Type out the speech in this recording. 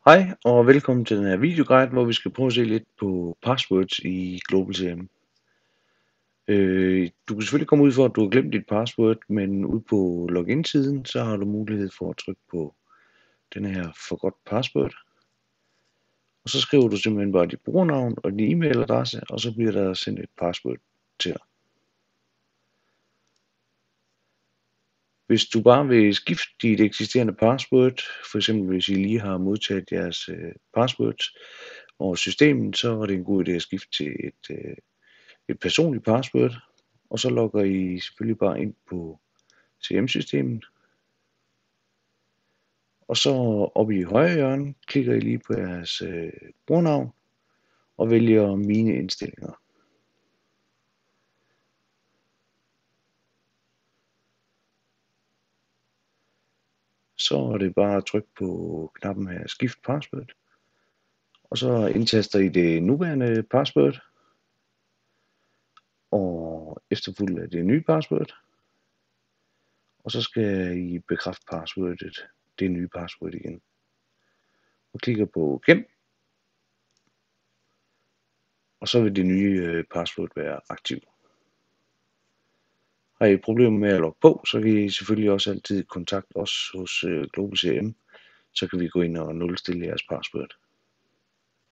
Hej og velkommen til den her videoguide, hvor vi skal prøve at se lidt på passwords i Global CRM. Du kan selvfølgelig komme ud for, at du har glemt dit password, men ude på login-siden, så har du mulighed for at trykke på den her Forgot Password. Og så skriver du simpelthen bare dit brugernavn og din e-mailadresse, og så bliver der sendt et password til dig. Hvis du bare vil skifte dit eksisterende password, for eksempel hvis I lige har modtaget jeres passwords over systemet, så er det en god idé at skifte til et personligt password, og så logger I selvfølgelig bare ind på CRM-systemet. Og så oppe i højre hjørne klikker I lige på jeres brugernavn og vælger mine indstillinger. Så er det bare at trykke på knappen her Skift Password, og så indtaster I det nuværende password og efterfulgt af det nye password, og så skal I bekræfte passwordet, det nye password igen, og klikker på gem, og så vil det nye password være aktivt. Har I problemer med at logge på, så kan I selvfølgelig også altid kontakte os hos Global CRM, så kan vi gå ind og nulstille jeres password.